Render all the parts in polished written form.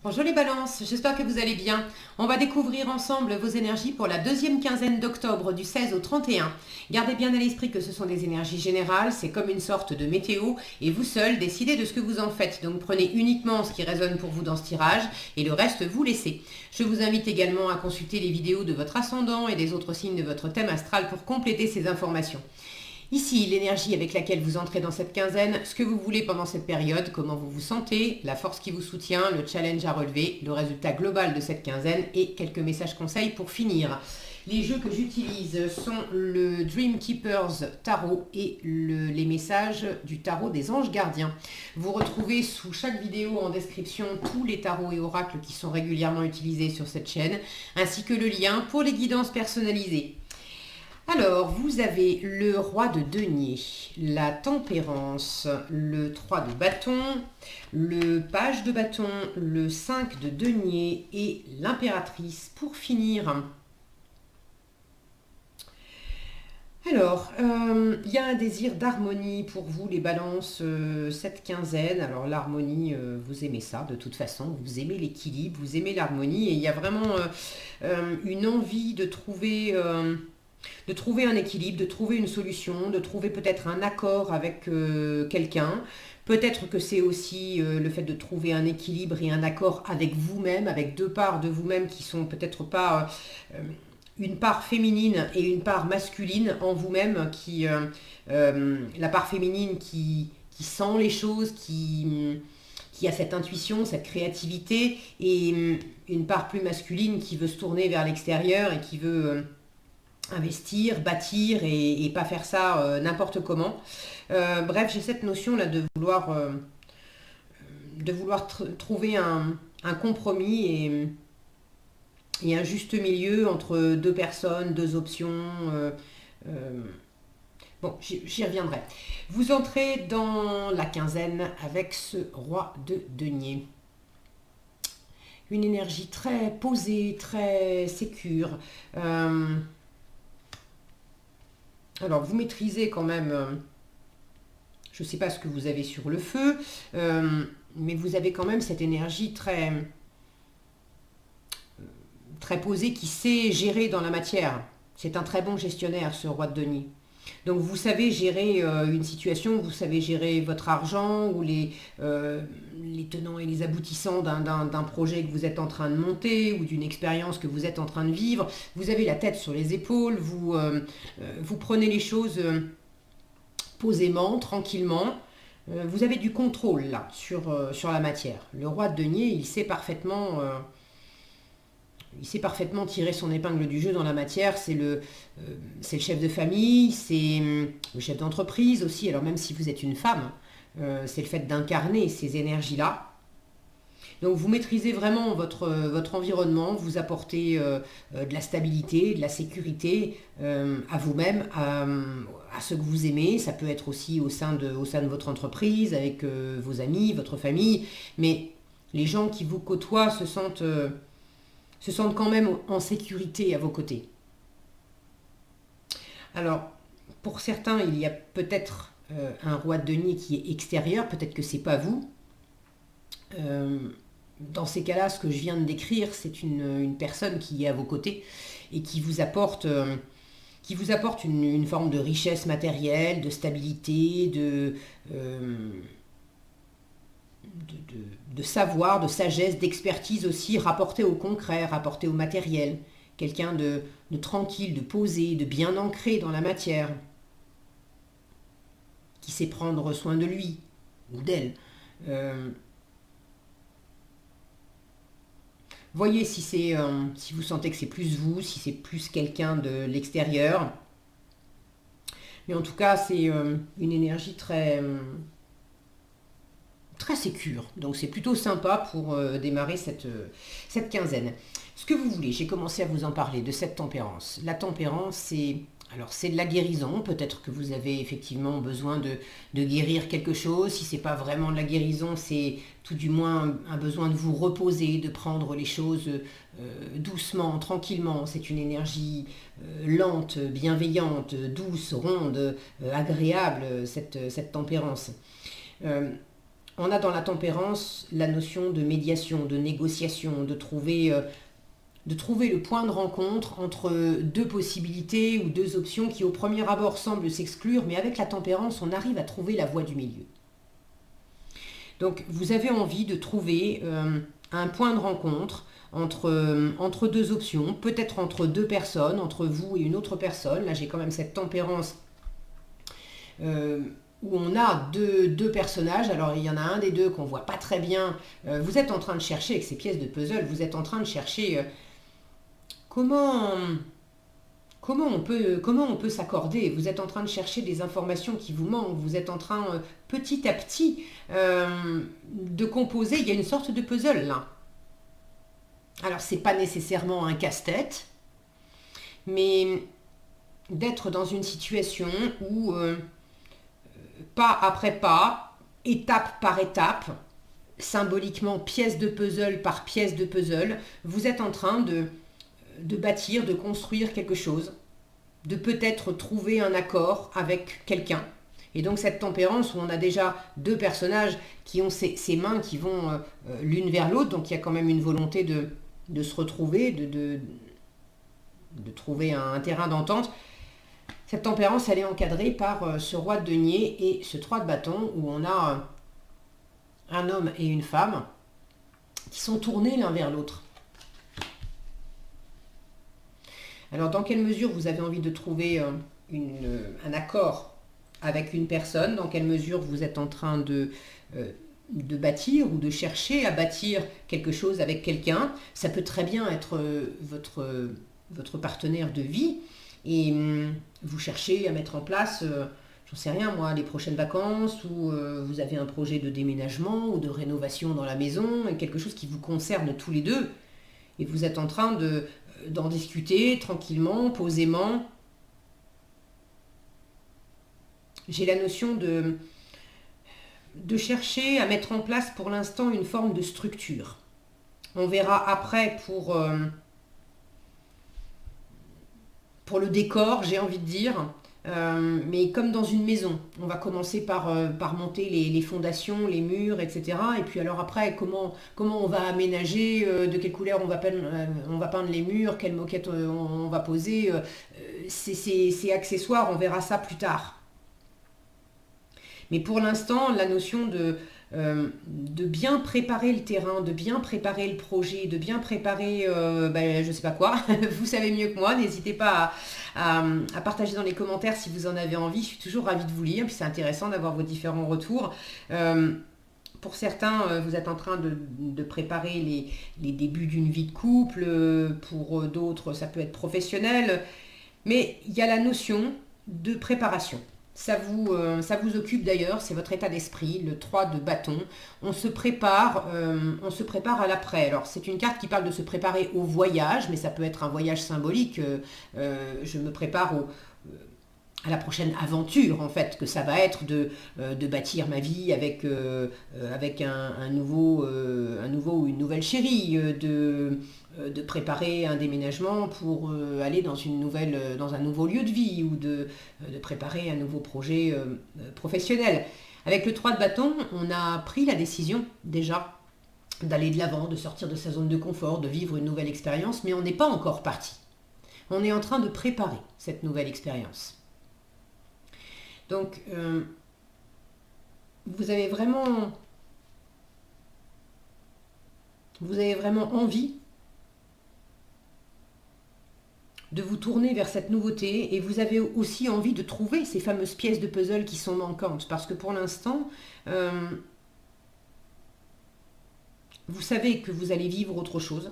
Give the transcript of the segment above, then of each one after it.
Bonjour les balances, j'espère que vous allez bien. On va découvrir ensemble vos énergies pour la deuxième quinzaine d'octobre du 16 au 31. Gardez bien à l'esprit que ce sont des énergies générales, c'est comme une sorte de météo et vous seul décidez de ce que vous en faites. Donc prenez uniquement ce qui résonne pour vous dans ce tirage et le reste vous laissez. Je vous invite également à consulter les vidéos de votre ascendant et des autres signes de votre thème astral pour compléter ces informations. Ici, l'énergie avec laquelle vous entrez dans cette quinzaine, ce que vous voulez pendant cette période, comment vous vous sentez, la force qui vous soutient, le challenge à relever, le résultat global de cette quinzaine et quelques messages conseils pour finir. Les jeux que j'utilise sont le Dream Keepers Tarot et les messages du tarot des anges gardiens. Vous retrouvez sous chaque vidéo en description tous les tarots et oracles qui sont régulièrement utilisés sur cette chaîne, ainsi que le lien pour les guidances personnalisées. Alors, vous avez le roi de denier, la tempérance, le 3 de bâton, le page de bâton, le 5 de denier et l'impératrice pour finir. Alors, il y a un désir d'harmonie pour vous, les balances, cette quinzaine. Alors, l'harmonie, vous aimez ça, de toute façon. Vous aimez l'équilibre, vous aimez l'harmonie. Et il y a vraiment une envie de trouver un équilibre, de trouver une solution, de trouver peut-être un accord avec quelqu'un. Peut-être que c'est aussi le fait de trouver un équilibre et un accord avec vous-même, avec deux parts de vous-même qui sont peut-être pas une part féminine et une part masculine en vous-même, la part féminine qui sent les choses, qui a cette intuition, cette créativité, et une part plus masculine qui veut se tourner vers l'extérieur et qui veut investir, bâtir et pas faire ça n'importe comment. Bref, j'ai cette notion là de vouloir trouver un compromis et un juste milieu entre deux personnes, deux options. Bon, j'y reviendrai. Vous entrez dans la quinzaine avec ce roi de denier. Une énergie très posée, très sécure. Alors, vous maîtrisez quand même, je ne sais pas ce que vous avez sur le feu, mais vous avez quand même cette énergie très, très posée qui sait gérer dans la matière. C'est un très bon gestionnaire, ce roi de denier. Donc vous savez gérer une situation, vous savez gérer votre argent ou les tenants et les aboutissants d'un projet que vous êtes en train de monter ou d'une expérience que vous êtes en train de vivre. Vous avez la tête sur les épaules, vous prenez les choses posément, tranquillement. Vous avez du contrôle là sur la matière. Le roi de denier, il sait parfaitement tirer son épingle du jeu dans la matière. C'est le chef de famille, c'est le chef d'entreprise aussi. Alors même si vous êtes une femme, c'est le fait d'incarner ces énergies-là. Donc vous maîtrisez vraiment votre environnement, vous apportez de la stabilité, de la sécurité à vous-même, à ce que vous aimez. Ça peut être aussi au sein de votre entreprise, avec vos amis, votre famille. Mais les gens qui vous côtoient se sentent quand même en sécurité à vos côtés. Alors, pour certains, il y a peut-être un roi de denier qui est extérieur, peut-être que c'est pas vous. Dans ces cas-là, ce que je viens de décrire, c'est une personne qui est à vos côtés et qui vous apporte une forme de richesse matérielle, de stabilité, de savoir, de sagesse, d'expertise aussi, rapportée au concret, rapportée au matériel. Quelqu'un de tranquille, de posé, de bien ancré dans la matière, qui sait prendre soin de lui ou d'elle. Voyez si vous sentez que c'est plus vous, si c'est plus quelqu'un de l'extérieur. Mais en tout cas, c'est une énergie très, très sécure. Donc c'est plutôt sympa pour démarrer cette quinzaine. Ce que vous voulez, j'ai commencé à vous en parler de cette tempérance. La tempérance, c'est de la guérison. Peut-être que vous avez effectivement besoin de guérir quelque chose. Si c'est pas vraiment de la guérison, c'est tout du moins un besoin de vous reposer, de prendre les choses doucement, tranquillement. C'est une énergie lente, bienveillante, douce, ronde, agréable, cette tempérance. On a dans la tempérance la notion de médiation, de négociation, de trouver le point de rencontre entre deux possibilités ou deux options qui au premier abord semblent s'exclure, mais avec la tempérance, on arrive à trouver la voie du milieu. Donc vous avez envie de trouver un point de rencontre entre deux options, peut-être entre deux personnes, entre vous et une autre personne. Là j'ai quand même cette tempérance où on a deux personnages. Alors il y en a un des deux qu'on voit pas très bien. Vous êtes en train de chercher avec ces pièces de puzzle, vous êtes en train de chercher comment on peut s'accorder. Vous êtes en train de chercher des informations qui vous manquent. Vous êtes en train petit à petit de composer. Il y a une sorte de puzzle là. Alors c'est pas nécessairement un casse-tête, mais d'être dans une situation où pas après pas, étape par étape, symboliquement pièce de puzzle par pièce de puzzle, vous êtes en train de bâtir, de construire quelque chose, de peut-être trouver un accord avec quelqu'un. Et donc cette tempérance où on a déjà deux personnages qui ont ces mains qui vont l'une vers l'autre, donc il y a quand même une volonté de se retrouver, de trouver un terrain d'entente. Cette tempérance, elle est encadrée par ce roi de denier et ce 3 de bâton où on a un homme et une femme qui sont tournés l'un vers l'autre. Alors, dans quelle mesure vous avez envie de trouver un accord avec une personne? Dans quelle mesure vous êtes en train de bâtir ou de chercher à bâtir quelque chose avec quelqu'un? Ça peut très bien être votre partenaire de vie. Et vous cherchez à mettre en place, j'en sais rien moi, les prochaines vacances, ou vous avez un projet de déménagement ou de rénovation dans la maison, quelque chose qui vous concerne tous les deux. Et vous êtes en train d'en discuter tranquillement, posément. J'ai la notion de chercher à mettre en place pour l'instant une forme de structure. On verra après pour le décor, j'ai envie de dire, mais comme dans une maison. On va commencer par monter les fondations, les murs, etc. Et puis alors après, comment on va aménager, de quelle couleur on va peindre les murs, quelle moquette on va poser, c'est accessoire, on verra ça plus tard. Mais pour l'instant, la notion de bien préparer le terrain, de bien préparer le projet, de bien préparer, je sais pas quoi, vous savez mieux que moi, n'hésitez pas à partager dans les commentaires si vous en avez envie, je suis toujours ravie de vous lire, puis c'est intéressant d'avoir vos différents retours. Pour certains, vous êtes en train de préparer les débuts d'une vie de couple, pour d'autres, ça peut être professionnel, mais il y a la notion de préparation. Ça vous occupe d'ailleurs, c'est votre état d'esprit, le 3 de bâton. On se prépare à l'après. Alors c'est une carte qui parle de se préparer au voyage, mais ça peut être un voyage symbolique. Je me prépare à la prochaine aventure, en fait, que ça va être de bâtir ma vie avec un nouveau ou une nouvelle chérie, de préparer un déménagement pour aller dans un nouveau lieu de vie ou de préparer un nouveau projet professionnel. Avec le 3 de bâton, on a pris la décision déjà d'aller de l'avant, de sortir de sa zone de confort, de vivre une nouvelle expérience, mais on n'est pas encore parti. On est en train de préparer cette nouvelle expérience. Donc, vous avez vraiment envie de vous tourner vers cette nouveauté et vous avez aussi envie de trouver ces fameuses pièces de puzzle qui sont manquantes parce que pour l'instant, vous savez que vous allez vivre autre chose.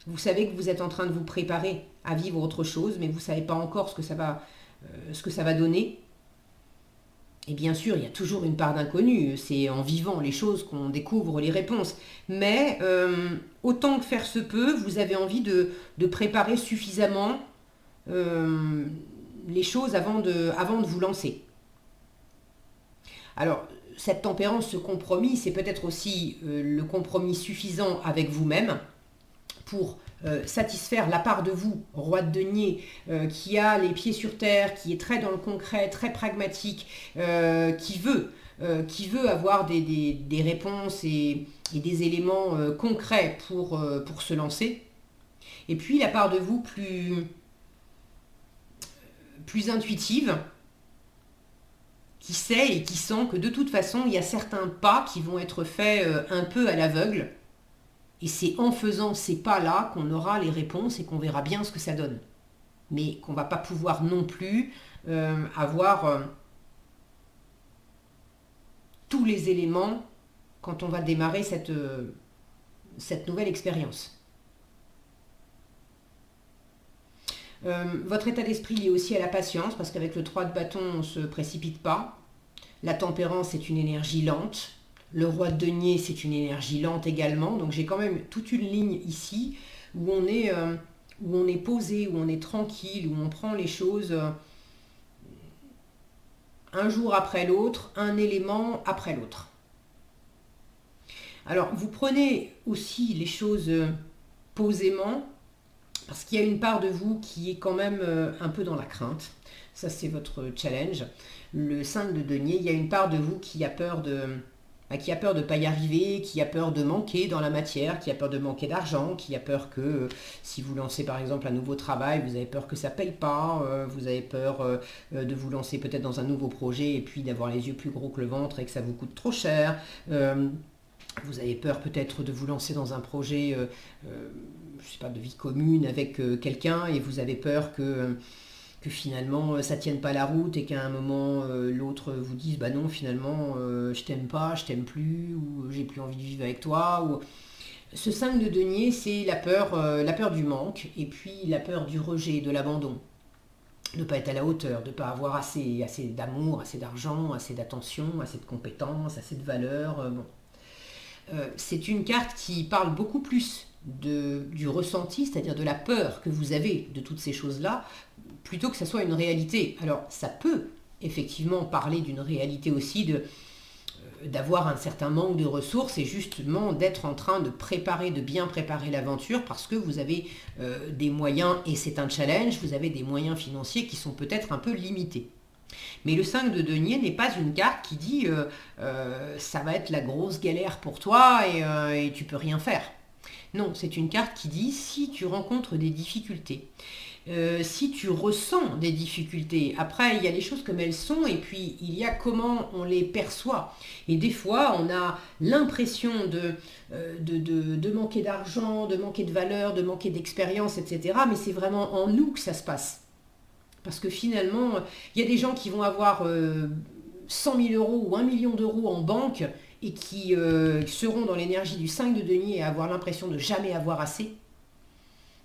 Vous savez que vous êtes en train de vous préparer à vivre autre chose, mais vous ne savez pas encore ce que ça va donner. Et bien sûr, il y a toujours une part d'inconnu. C'est en vivant les choses qu'on découvre les réponses. Mais autant que faire se peut, vous avez envie de préparer suffisamment les choses avant de vous lancer. Alors, cette tempérance, ce compromis, c'est peut-être aussi le compromis suffisant avec vous-même pour satisfaire la part de vous, roi de denier, qui a les pieds sur terre, qui est très dans le concret, très pragmatique, qui veut qui veut avoir des réponses et des éléments concrets pour se lancer. Et puis la part de vous plus intuitive, qui sait et qui sent que de toute façon, il y a certains pas qui vont être faits un peu à l'aveugle. Et c'est en faisant ces pas-là qu'on aura les réponses et qu'on verra bien ce que ça donne. Mais qu'on ne va pas pouvoir non plus avoir tous les éléments quand on va démarrer cette nouvelle expérience. Votre état d'esprit lié aussi à la patience, parce qu'avec le 3 de bâton, on ne se précipite pas. La tempérance, c'est une énergie lente. Le roi de denier, c'est une énergie lente également. Donc j'ai quand même toute une ligne ici où on est posé, où on est tranquille, où on prend les choses un jour après l'autre, un élément après l'autre. Alors vous prenez aussi les choses posément, parce qu'il y a une part de vous qui est quand même un peu dans la crainte. Ça, c'est votre challenge. Le 5 de denier, il y a une part de vous qui a peur de ne pas y arriver, qui a peur de manquer dans la matière, qui a peur de manquer d'argent, qui a peur que si vous lancez par exemple un nouveau travail, vous avez peur que ça ne paye pas, vous avez peur de vous lancer peut-être dans un nouveau projet et puis d'avoir les yeux plus gros que le ventre et que ça vous coûte trop cher. Vous avez peur peut-être de vous lancer dans un projet je sais pas, de vie commune avec quelqu'un et vous avez peur que finalement ça tienne pas la route et qu'à un moment l'autre vous dise bah non finalement je t'aime pas, je t'aime plus ou j'ai plus envie de vivre avec toi. Ou... Ce 5 de denier, c'est la peur du manque et puis la peur du rejet, de l'abandon. De ne pas être à la hauteur, de ne pas avoir assez d'amour, assez d'argent, assez d'attention, assez de compétences, assez de valeur. C'est une carte qui parle beaucoup plus du ressenti, c'est-à-dire de la peur que vous avez de toutes ces choses-là, plutôt que ça soit une réalité. Alors, ça peut effectivement parler d'une réalité aussi, d'avoir un certain manque de ressources et justement d'être en train de bien préparer l'aventure parce que vous avez des moyens, et c'est un challenge, vous avez des moyens financiers qui sont peut-être un peu limités. Mais le 5 de denier n'est pas une carte qui dit ça va être la grosse galère pour toi et tu peux rien faire. Non, c'est une carte qui dit si tu rencontres des difficultés, si tu ressens des difficultés, après il y a les choses comme elles sont et puis il y a comment on les perçoit. Et des fois on a l'impression de manquer d'argent, de manquer de valeur, de manquer d'expérience, etc. Mais c'est vraiment en nous que ça se passe. Parce que finalement, il y a des gens qui vont avoir 100 000 euros ou 1 million d'euros en banque et qui seront dans l'énergie du 5 de denier et avoir l'impression de jamais avoir assez.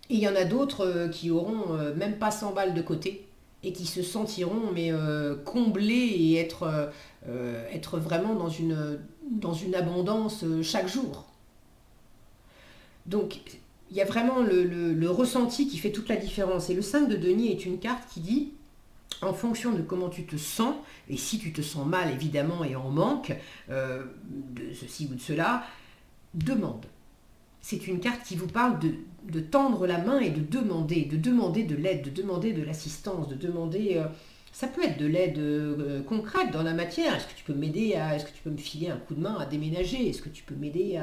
Et il y en a d'autres qui auront même pas 100 balles de côté et qui se sentiront comblés et être vraiment dans une abondance chaque jour. Donc, il y a vraiment le ressenti qui fait toute la différence. Et le 5 de denier est une carte qui dit, en fonction de comment tu te sens, et si tu te sens mal évidemment et en manque de ceci ou de cela, demande. C'est une carte qui vous parle de tendre la main et de demander de l'aide, de demander de l'assistance, de demander... ça peut être de l'aide concrète dans la matière. Est-ce que tu peux m'aider est-ce que tu peux me filer un coup de main à déménager? Est-ce que tu peux m'aider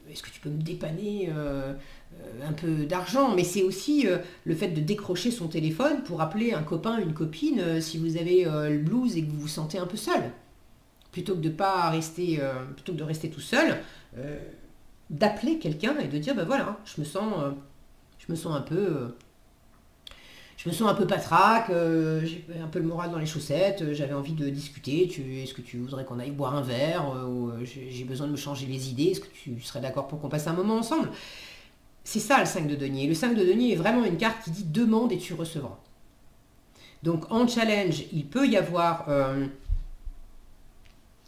est-ce que tu peux me dépanner un peu d'argent? Mais c'est aussi le fait de décrocher son téléphone pour appeler un copain, une copine, si vous avez le blues et que vous vous sentez un peu seul. Plutôt que de rester tout seul, d'appeler quelqu'un et de dire, ben voilà, je me sens un peu... je me sens un peu patraque, j'ai un peu le moral dans les chaussettes, j'avais envie de discuter, est-ce que tu voudrais qu'on aille boire un verre, ou j'ai besoin de me changer les idées, est-ce que tu serais d'accord pour qu'on passe un moment ensemble? C'est ça le 5 de denier. Le 5 de denier est vraiment une carte qui dit demande et tu recevras. Donc en challenge, il peut y avoir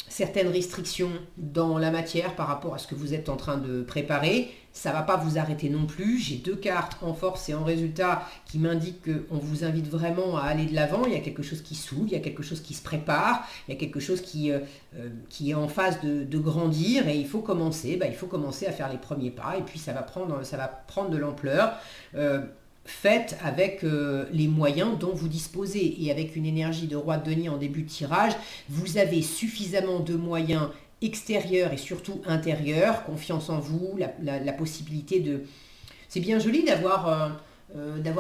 certaines restrictions dans la matière par rapport à ce que vous êtes en train de préparer. Ça ne va pas vous arrêter non plus. J'ai 2 cartes en force et en résultat qui m'indiquent qu'on vous invite vraiment à aller de l'avant. Il y a quelque chose qui s'ouvre, il y a quelque chose qui se prépare, il y a quelque chose qui est en phase de grandir et il faut commencer. Il faut commencer à faire les premiers pas et puis ça va prendre de l'ampleur. faites avec les moyens dont vous disposez. Et avec une énergie de roi de denier en début de tirage, vous avez suffisamment de moyens extérieurs et surtout intérieurs, confiance en vous, la possibilité de... C'est bien joli d'avoir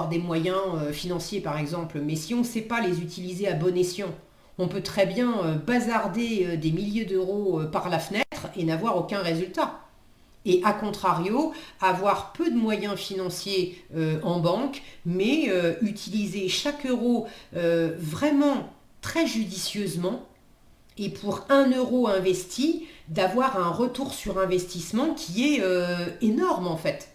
des moyens financiers par exemple, mais si on ne sait pas les utiliser à bon escient, on peut très bien bazarder des milliers d'euros par la fenêtre et n'avoir aucun résultat. Et à contrario, avoir peu de moyens financiers en banque, mais utiliser chaque euro vraiment très judicieusement, et pour 1 euro investi, d'avoir un retour sur investissement qui est énorme en fait.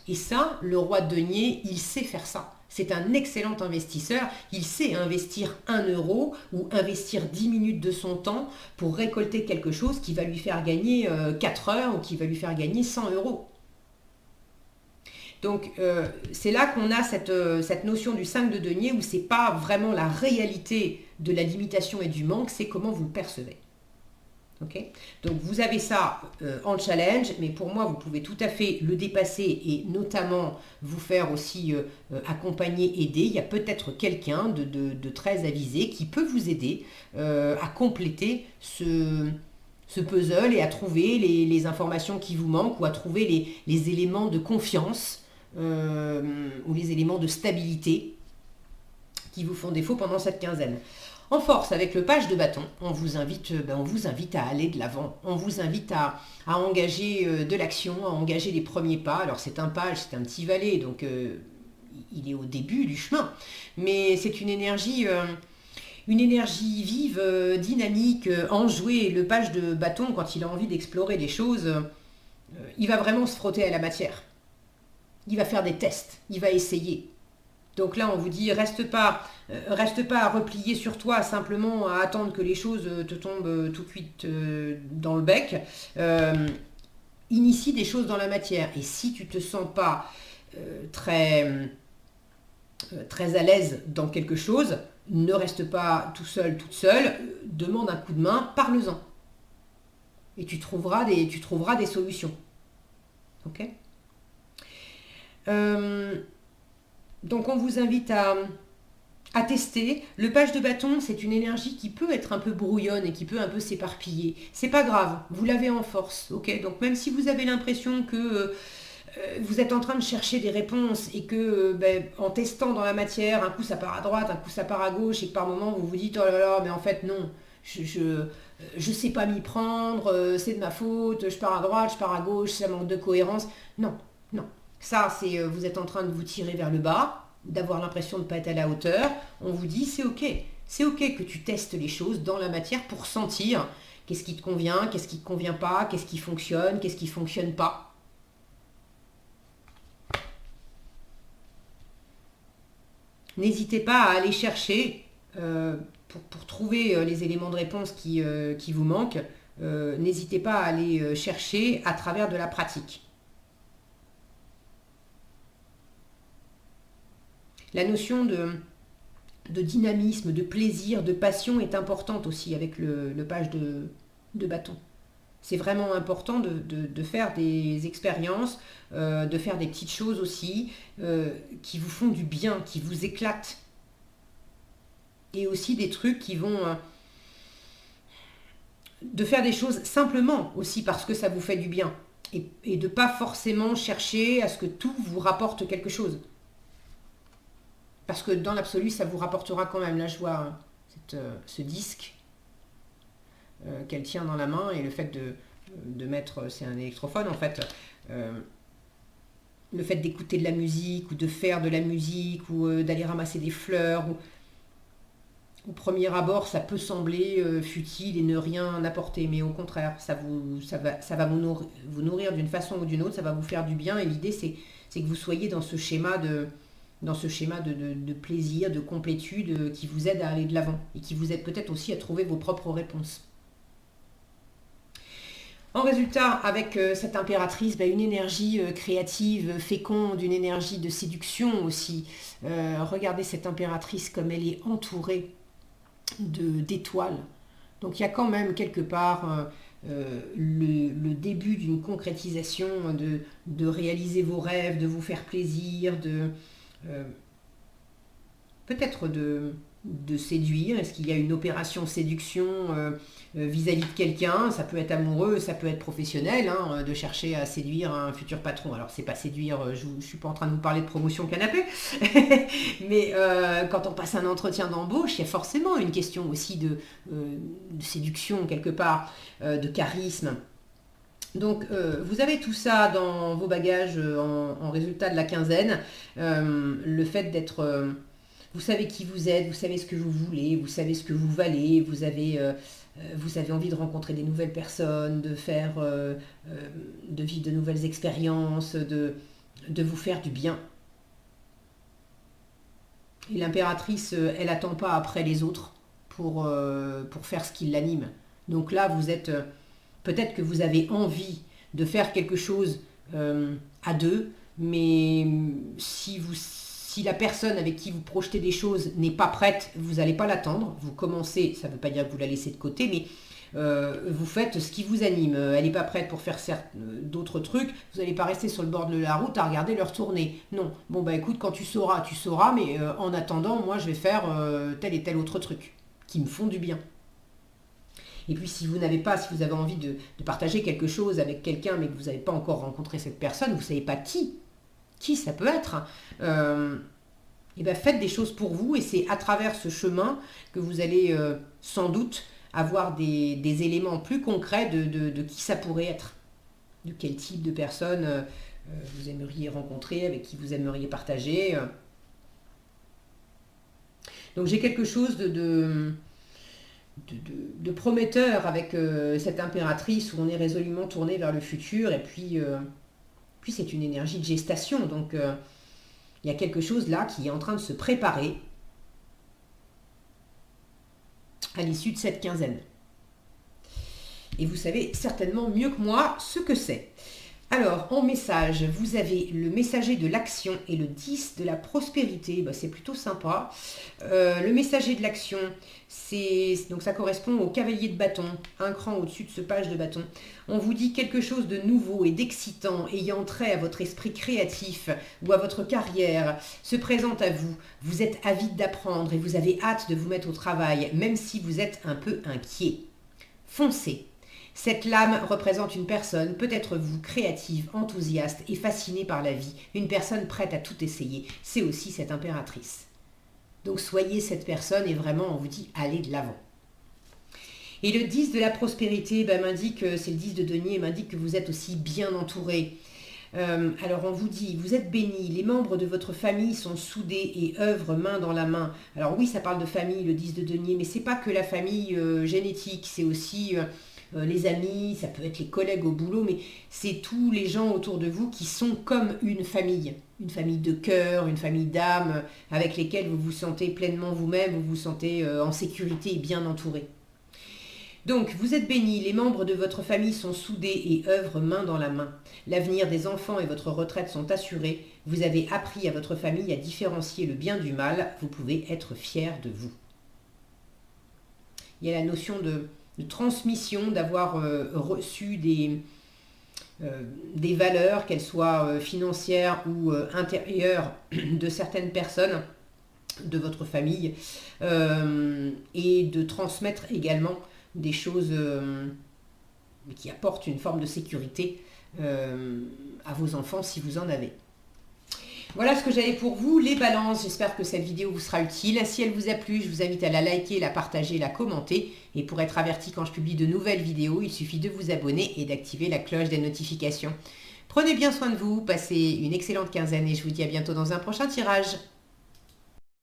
Et ça, le roi de denier, il sait faire ça. C'est un excellent investisseur, il sait investir 1 euro ou investir 10 minutes de son temps pour récolter quelque chose qui va lui faire gagner 4 heures ou qui va lui faire gagner 100 euros. Donc c'est là qu'on a cette notion du 5 de denier où c'est pas vraiment la réalité de la limitation et du manque, c'est comment vous le percevez. Okay. Donc vous avez ça en challenge, mais pour moi vous pouvez tout à fait le dépasser et notamment vous faire aussi accompagner, aider. Il y a peut-être quelqu'un de très avisé qui peut vous aider à compléter ce puzzle et à trouver les informations qui vous manquent ou à trouver les éléments de confiance ou les éléments de stabilité qui vous font défaut pendant cette quinzaine. En force, avec le page de bâton, on vous invite à aller de l'avant. On vous invite à engager de l'action, à engager les premiers pas. Alors c'est un page, c'est un petit valet, donc il est au début du chemin. Mais c'est une énergie vive, dynamique, enjouée. Le page de bâton, quand il a envie d'explorer des choses, il va vraiment se frotter à la matière. Il va faire des tests, il va essayer. Donc là, on vous dit, reste pas à replier sur toi, simplement à attendre que les choses te tombent tout de suite dans le bec. Initie des choses dans la matière. Et si tu te sens pas très à l'aise dans quelque chose, ne reste pas tout seul, toute seule, demande un coup de main, parle-en. Et tu trouveras des solutions. Ok ? Donc on vous invite à tester. Le page de bâton, c'est une énergie qui peut être un peu brouillonne et qui peut un peu s'éparpiller. C'est pas grave, vous l'avez en force, ok ? Donc même si vous avez l'impression que vous êtes en train de chercher des réponses et que en testant dans la matière, un coup ça part à droite, un coup ça part à gauche et que par moment vous vous dites oh là là, mais en fait non, je sais pas m'y prendre, c'est de ma faute, je pars à droite, je pars à gauche, ça manque de cohérence. Non, non. Ça, c'est vous êtes en train de vous tirer vers le bas, d'avoir l'impression de ne pas être à la hauteur. On vous dit, c'est ok. C'est ok que tu testes les choses dans la matière pour sentir qu'est-ce qui te convient, qu'est-ce qui ne te convient pas, qu'est-ce qui fonctionne, qu'est-ce qui ne fonctionne pas. N'hésitez pas à aller chercher, pour trouver les éléments de réponse qui vous manquent, n'hésitez pas à aller chercher à travers de la pratique. La notion de dynamisme, de plaisir, de passion est importante aussi avec le page de bâton. C'est vraiment important de faire des expériences, de faire des petites choses aussi qui vous font du bien, qui vous éclatent. Et aussi des trucs qui vont... de faire des choses simplement aussi parce que ça vous fait du bien. Et de ne pas forcément chercher à ce que tout vous rapporte quelque chose. Parce que dans l'absolu, ça vous rapportera quand même. Là, je vois ce disque qu'elle tient dans la main et le fait de mettre, c'est un électrophone en fait, le fait d'écouter de la musique ou de faire de la musique ou d'aller ramasser des fleurs. Au premier abord, ça peut sembler futile et ne rien apporter, mais au contraire, ça va vous nourrir d'une façon ou d'une autre, ça va vous faire du bien et l'idée c'est que vous soyez dans ce schéma de plaisir, de complétude qui vous aide à aller de l'avant et qui vous aide peut-être aussi à trouver vos propres réponses. En résultat, avec cette impératrice, une énergie créative, féconde, une énergie de séduction aussi. Regardez cette impératrice comme elle est entourée d'étoiles. Donc il y a quand même quelque part le début d'une concrétisation, de réaliser vos rêves, de vous faire plaisir, peut-être de séduire. Est-ce qu'il y a une opération séduction vis-à-vis de quelqu'un? Ça peut être amoureux, ça peut être professionnel, hein, de chercher à séduire un futur patron. Alors c'est pas séduire, je ne suis pas en train de vous parler de promotion canapé, mais quand on passe un entretien d'embauche, il y a forcément une question aussi de séduction quelque part, de charisme. Donc vous avez tout ça dans vos bagages en résultat de la quinzaine. Le fait d'être... vous savez qui vous êtes, vous savez ce que vous voulez, vous savez ce que vous valez, vous avez envie de rencontrer des nouvelles personnes, de vivre de nouvelles expériences, de vous faire du bien. Et l'impératrice, elle n'attend pas après les autres pour faire ce qui l'anime. Donc là, vous êtes... peut-être que vous avez envie de faire quelque chose à deux, mais si la personne avec qui vous projetez des choses n'est pas prête, vous n'allez pas l'attendre. Vous commencez, ça ne veut pas dire que vous la laissez de côté, mais vous faites ce qui vous anime. Elle n'est pas prête pour faire d'autres trucs. Vous n'allez pas rester sur le bord de la route à regarder leur tournée. Non. Bon, bah écoute, quand tu sauras, mais en attendant, moi, je vais faire tel et tel autre truc qui me font du bien. Et puis si vous avez envie de partager quelque chose avec quelqu'un, mais que vous n'avez pas encore rencontré cette personne, vous ne savez pas qui ça peut être, et bien faites des choses pour vous, et c'est à travers ce chemin que vous allez sans doute avoir des éléments plus concrets de qui ça pourrait être, de quel type de personne vous aimeriez rencontrer, avec qui vous aimeriez partager. Donc j'ai quelque chose de prometteur avec cette impératrice où on est résolument tourné vers le futur, et puis c'est une énergie de gestation, donc il y a quelque chose là qui est en train de se préparer à l'issue de cette quinzaine. Et vous savez certainement mieux que moi ce que c'est. Alors, en message, vous avez le messager de l'action et le 10 de la prospérité. C'est plutôt sympa. Le messager de l'action, donc ça correspond au cavalier de bâton, un cran au-dessus de ce page de bâton. On vous dit quelque chose de nouveau et d'excitant, ayant trait à votre esprit créatif ou à votre carrière, se présente à vous. Vous êtes avide d'apprendre et vous avez hâte de vous mettre au travail, même si vous êtes un peu inquiet. Foncez. Cette lame représente une personne, peut-être vous, créative, enthousiaste et fascinée par la vie, une personne prête à tout essayer. C'est aussi cette impératrice. Donc soyez cette personne et vraiment on vous dit allez de l'avant. Et le 10 de la prospérité m'indique, c'est le 10 de denier, m'indique que vous êtes aussi bien entouré. Alors on vous dit, vous êtes bénis, les membres de votre famille sont soudés et œuvrent main dans la main. Alors oui, ça parle de famille, le 10 de denier, mais c'est pas que la famille génétique, c'est aussi... les amis, ça peut être les collègues au boulot, mais c'est tous les gens autour de vous qui sont comme une famille de cœur, une famille d'âme, avec lesquelles vous vous sentez pleinement vous-même, vous vous sentez en sécurité et bien entouré. Donc, vous êtes bénis, les membres de votre famille sont soudés et œuvrent main dans la main. L'avenir des enfants et votre retraite sont assurés. Vous avez appris à votre famille à différencier le bien du mal. Vous pouvez être fiers de vous. Il y a la notion de transmission, d'avoir reçu des valeurs, qu'elles soient financières ou intérieures, de certaines personnes de votre famille, et de transmettre également des choses qui apportent une forme de sécurité à vos enfants si vous en avez. Voilà ce que j'avais pour vous, les balances. J'espère que cette vidéo vous sera utile. Si elle vous a plu, je vous invite à la liker, la partager, la commenter. Et pour être averti quand je publie de nouvelles vidéos, il suffit de vous abonner et d'activer la cloche des notifications. Prenez bien soin de vous, passez une excellente quinzaine et je vous dis à bientôt dans un prochain tirage.